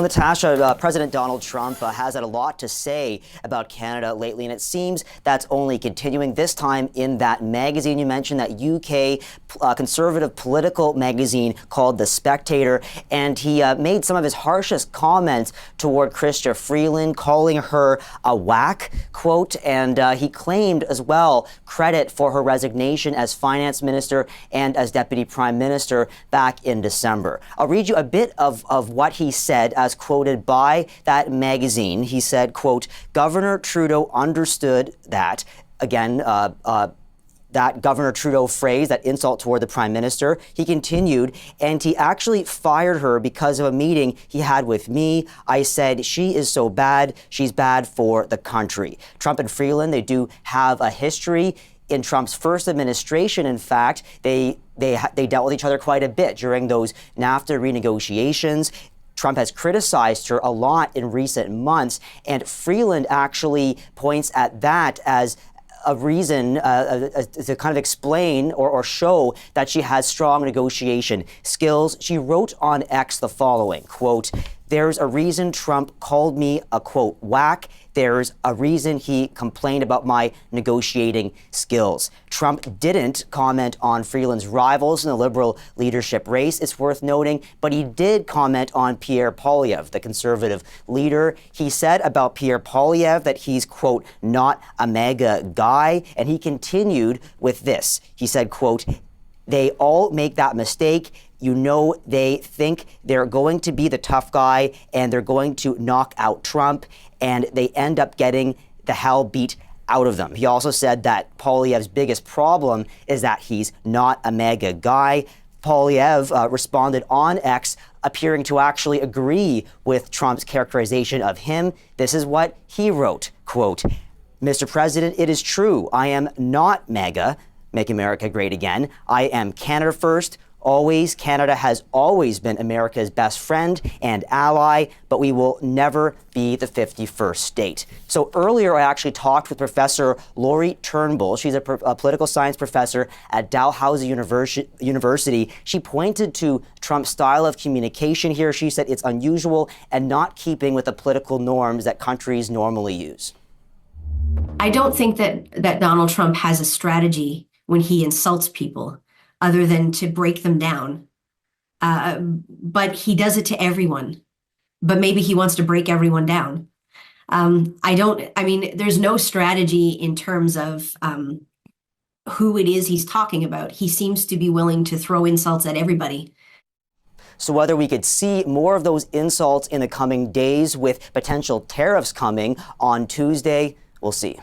Well, Natasha, President Donald Trump has had a lot to say about Canada lately, and it seems that's only continuing, this time in that magazine you mentioned, that UK conservative political magazine called The Spectator, and he made some of his harshest comments toward Chrystia Freeland, calling her a whack, quote, and he claimed as well credit for her resignation as finance minister and as deputy prime minister back in December. I'll read you a bit of what he said as quoted by that magazine. He said, quote, Governor Trudeau understood that, again, that Governor Trudeau phrase, that insult toward the Prime Minister. He continued, and he actually fired her because of a meeting he had with me. I said, she is so bad, she's bad for the country. Trump and Freeland, they do have a history. In Trump's first administration, in fact, they dealt with each other quite a bit during those NAFTA renegotiations. Trump has criticized her a lot in recent months, and Freeland actually points at that as a reason to kind of explain or show that she has strong negotiation skills. She wrote on X the following, quote, there's a reason Trump called me a, quote, whack. There's a reason he complained about my negotiating skills. Trump didn't comment on Freeland's rivals in the Liberal leadership race, it's worth noting, but he did comment on Pierre Poilievre, the Conservative leader. He said about Pierre Poilievre that he's, quote, not a MAGA guy, and he continued with this. He said, quote, they all make that mistake. You know, they think they're going to be the tough guy and they're going to knock out Trump, and they end up getting the hell beat out of them. He also said that Poilievre's biggest problem is that he's not a MAGA guy. Poilievre responded on X, appearing to actually agree with Trump's characterization of him. This is what he wrote, quote, Mr. President, it is true. I am not MAGA, Make America Great Again. I am Canada First. Always, Canada has always been America's best friend and ally, but we will never be the 51st state. So earlier, I actually talked with Professor Laurie Turnbull. She's a political science professor at Dalhousie University. She pointed to Trump's style of communication here. She said it's unusual and not keeping with the political norms that countries normally use. I don't think that Donald Trump has a strategy when he insults people, other than to break them down. But he does it to everyone. But maybe he wants to break everyone down. There's no strategy in terms of who it is he's talking about. He seems to be willing to throw insults at everybody. So whether we could see more of those insults in the coming days with potential tariffs coming on Tuesday, we'll see.